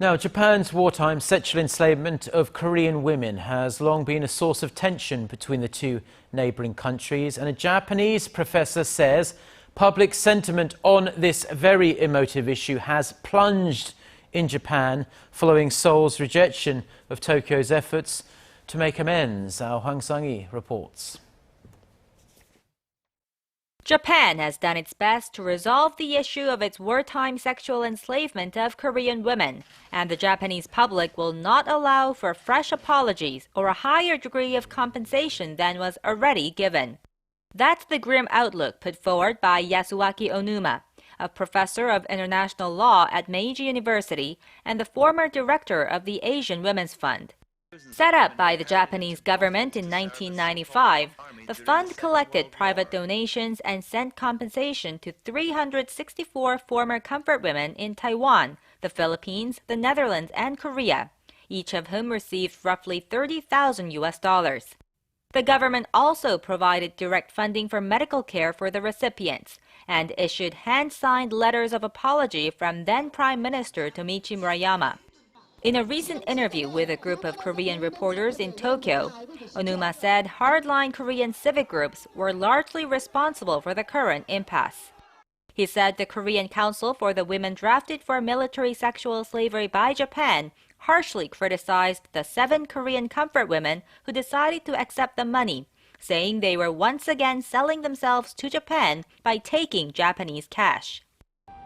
Now, Japan's wartime sexual enslavement of Korean women has long been a source of tension between the two neighboring countries, and a Japanese professor says public sentiment on this very emotive issue has plunged in Japan following Seoul's rejection of Tokyo's efforts to make amends. Our Hwang Sung-hee reports. Japan has done its best to resolve the issue of its wartime sexual enslavement of Korean women, and the Japanese public will not allow for fresh apologies or a higher degree of compensation than was already given. That's the grim outlook put forward by Yasuaki Onuma, a professor of international law at Meiji University and the former director of the Asian Women's Fund. Set up by the Japanese government in 1995, the fund collected private donations and sent compensation to 364 former comfort women in Taiwan, the Philippines, the Netherlands, and Korea, each of whom received roughly $30,000. The government also provided direct funding for medical care for the recipients and issued hand-signed letters of apology from then Prime Minister Tomiichi Murayama. In a recent interview with a group of Korean reporters in Tokyo, Onuma said hardline Korean civic groups were largely responsible for the current impasse. He said the Korean Council for the Women drafted for military sexual slavery by Japan harshly criticized the 7 Korean comfort women who decided to accept the money, saying they were once again selling themselves to Japan by taking Japanese cash.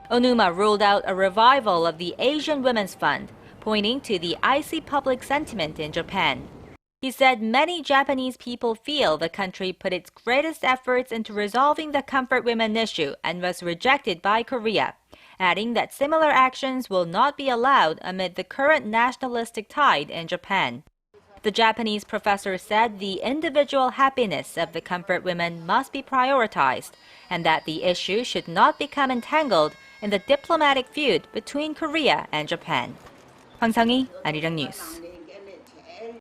Onuma ruled out a revival of the Asian Women's Fund, pointing to the icy public sentiment in Japan. He said many Japanese people feel the country put its greatest efforts into resolving the comfort women issue and was rejected by Korea, adding that similar actions will not be allowed amid the current nationalistic tide in Japan. The Japanese professor said the individual happiness of the comfort women must be prioritized and that the issue should not become entangled in the diplomatic feud between Korea and Japan. Hwang Sung-hee, Arirang News.